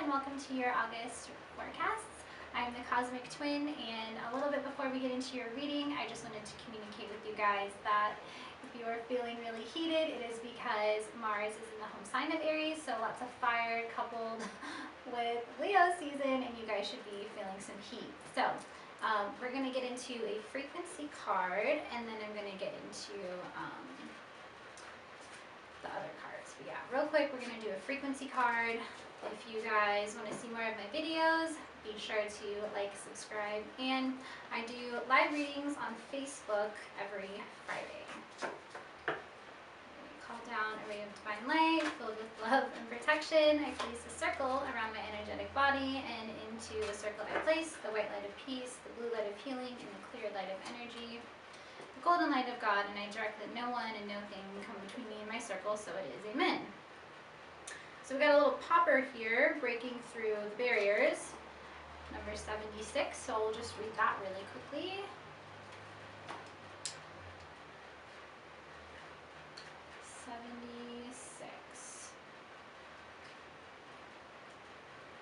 and welcome to your August forecasts. I'm the Cosmic Twin, and a little bit before we get into your reading, I just wanted to communicate with you guys that if you are feeling really heated, it is because Mars is in the home sign of Aries, so lots of fire coupled with Leo season, and you guys should be feeling some heat. So we're going to get into a frequency card, and then I'm going to get into the other cards. But yeah, real quick, we're going to do a frequency card. If you guys want to see more of my videos, be sure to like, subscribe, and I do live readings on Facebook every Friday. Call down a ray of divine light filled with love and protection. I place a circle around my energetic body, and into the circle I place the white light of peace, the blue light of healing, and the clear light of energy, the golden light of God, and I direct that no one and no thing come between me and my circle, so it is. Amen. So we got a little popper here breaking through the barriers, number 76, so we'll just read that really quickly.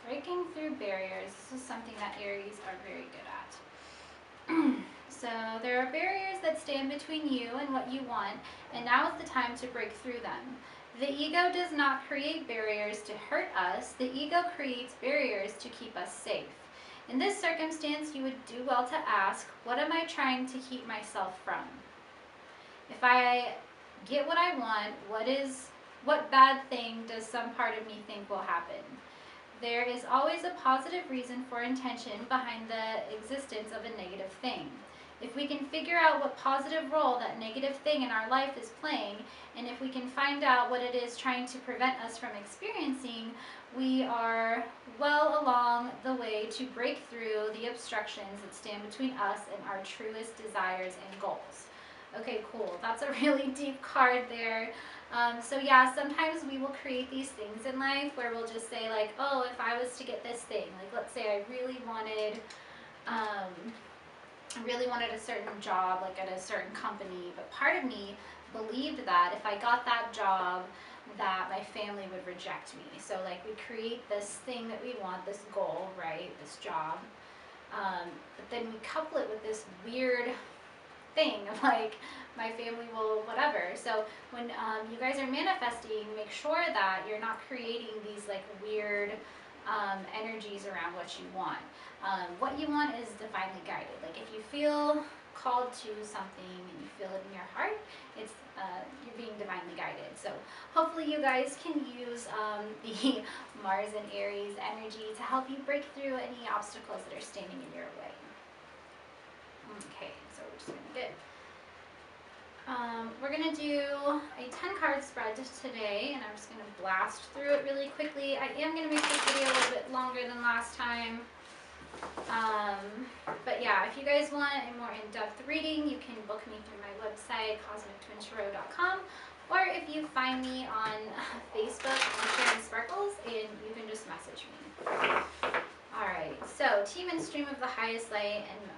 Breaking through barriers. This is something that Aries are very good at. So there are barriers that stand between you and what you want, and now is the time to break through them. The ego does not create barriers to hurt us. The ego creates barriers to keep us safe. In this circumstance, you would do well to ask, what am I trying to keep myself from? If I get what I want, what bad thing does some part of me think will happen? There is always a positive reason for intention behind the existence of a negative thing. If we can figure out what positive role that negative thing in our life is playing, and if we can find out what it is trying to prevent us from experiencing, we are well along the way to break through the obstructions that stand between us and our truest desires and goals. Okay, cool. That's a really deep card there. So yeah, sometimes we will create these things in life where we'll just say like, oh, if I was to get this thing, like let's say I really wanted a certain job, like at a certain company, but part of me believed that if I got that job, that my family would reject me. So like we create this thing that we want, this goal, right, this job, but then we couple it with this weird thing of like, my family will whatever. So when you guys are manifesting, make sure that you're not creating these like weird energies around what you want. What you want is divinely guided. Like if you feel called to something and you feel it in your heart, it's you're being divinely guided. So hopefully you guys can use the Mars and Aries energy to help you break through any obstacles that are standing in your way. Okay, so we're just gonna get we're going to do a 10 card spread today, and I'm just going to blast through it really quickly. I am going to make this video a little bit longer than last time. But yeah, if you guys want a more in-depth reading, you can book me through my website, cosmictwintarot.com, or if you find me on Facebook, I'm Sharon Sparkles, and you can just message me. Alright, so team and stream of the highest light and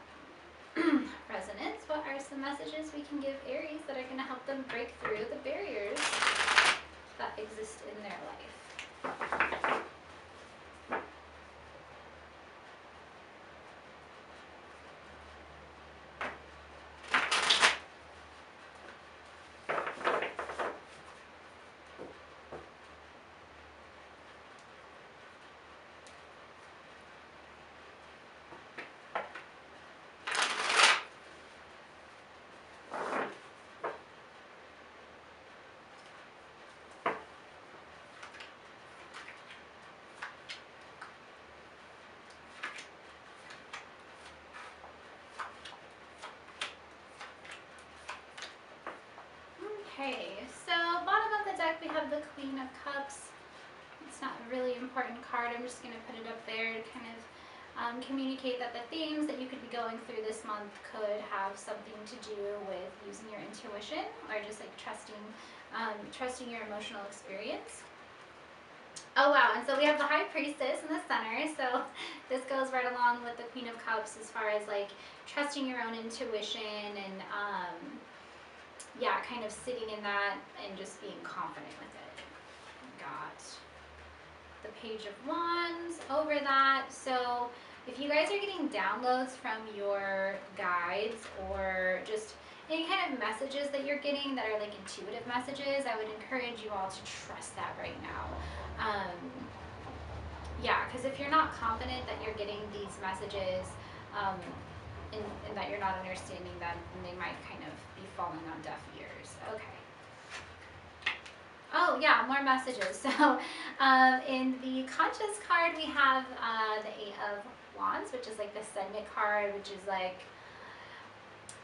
resonance, what are some messages we can give Aries that are going to help them break through the barriers that exist in their life? Okay, so bottom of the deck we have the Queen of Cups. It's not a really important card. I'm just going to put it up there to kind of communicate that the themes that you could be going through this month could have something to do with using your intuition or just like trusting your emotional experience. Oh wow, and so we have the High Priestess in the center, so this goes right along with the Queen of Cups as far as like trusting your own intuition and yeah, kind of sitting in that and just being confident with it. We got the Page of Wands over that. So if you guys are getting downloads from your guides or just any kind of messages that you're getting that are like intuitive messages, I would encourage you all to trust that right now. Yeah, because if you're not confident that you're getting these messages and that you're not understanding them, then they might kind of be falling on deaf ears. Okay. Oh yeah, more messages. So in the conscious card, we have the Eight of Wands, which is like the sendment card, which is like,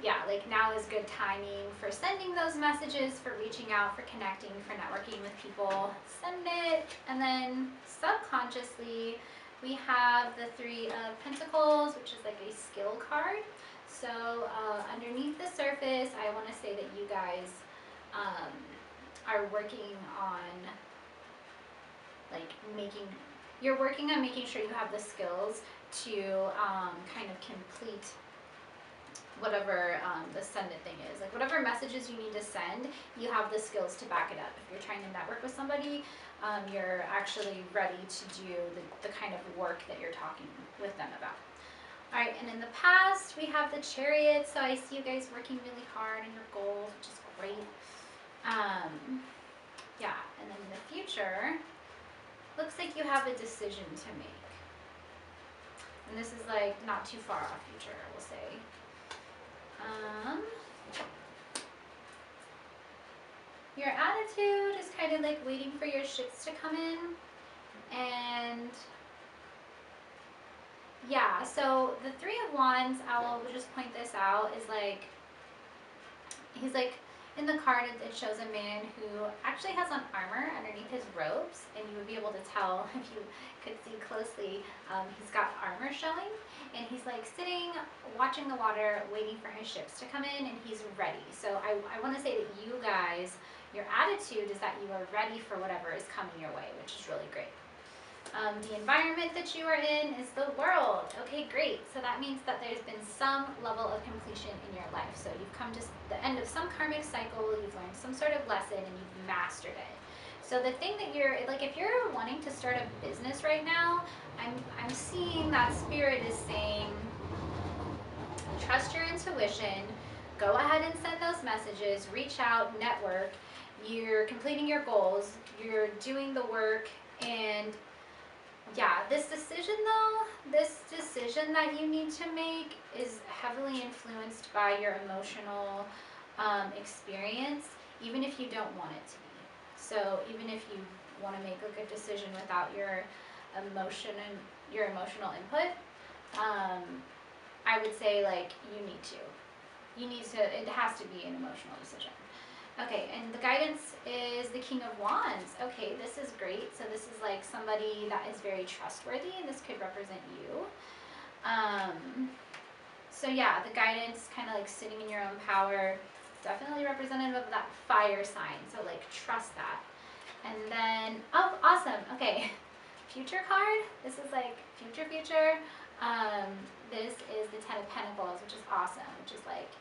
yeah, like now is good timing for sending those messages, for reaching out, for connecting, for networking with people. Send it. And then subconsciously, we have the Three of Pentacles, which is like a skill card. So underneath the surface, I want to say that you guys are working on like you're working on making sure you have the skills to kind of complete whatever the send it thing is. Like whatever messages you need to send, you have the skills to back it up. If you're trying to network with somebody, you're actually ready to do the kind of work that you're talking with them about. All right, and in the past, we have the Chariot. So I see you guys working really hard on your goals, which is great. Yeah, and then in the future, looks like you have a decision to make. And this is like not too far off future, we'll say. Your attitude is kind of like waiting for your ships to come in. And yeah, so the Three of Wands, I'll just point this out, is like, he's like, in the card it shows a man who actually has on armor underneath his robes, and you would be able to tell if you could see closely, he's got armor showing, and he's like sitting, watching the water, waiting for his ships to come in, and he's ready. So I want to say that you guys, your attitude is that you are ready for whatever is coming your way, which is really great. The environment that you are in is the world. Okay, great. So that means that there's been some level of completion in your life. So you've come to the end of some karmic cycle, you've learned some sort of lesson, and you've mastered it. So the thing that you're, like if you're wanting to start a business right now, I'm seeing that Spirit is saying, trust your intuition, go ahead and send those messages, reach out, network, you're completing your goals, you're doing the work, and yeah, this decision that you need to make is heavily influenced by your emotional experience, even if you don't want it to be. So even if you want to make a good decision without your emotional input, I would say like you need to, it has to be an emotional decision. Okay, and the guidance is the King of Wands. Okay, this is great. So this is like somebody that is very trustworthy, and this could represent you. So yeah, the guidance, kind of like sitting in your own power, definitely representative of that fire sign. So like trust that. And then, oh, awesome. Okay, future card. This is like future. This is the Ten of Pentacles, which is awesome, which is like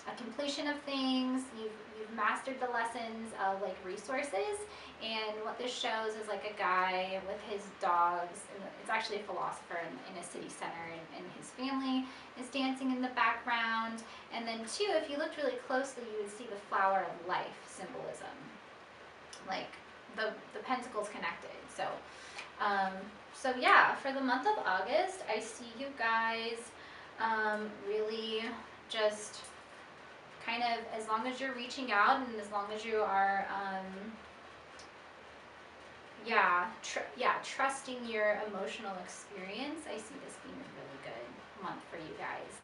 a completion of things. You've mastered the lessons of like resources, and what this shows is like a guy with his dogs, and it's actually a philosopher in a city center, and his family is dancing in the background. And then two, if you looked really closely, you would see the flower of life symbolism, like the pentacles connected. So so yeah, for the month of August, I see you guys really just kind of, as long as you're reaching out and as long as you are, trusting your emotional experience, I see this being a really good month for you guys.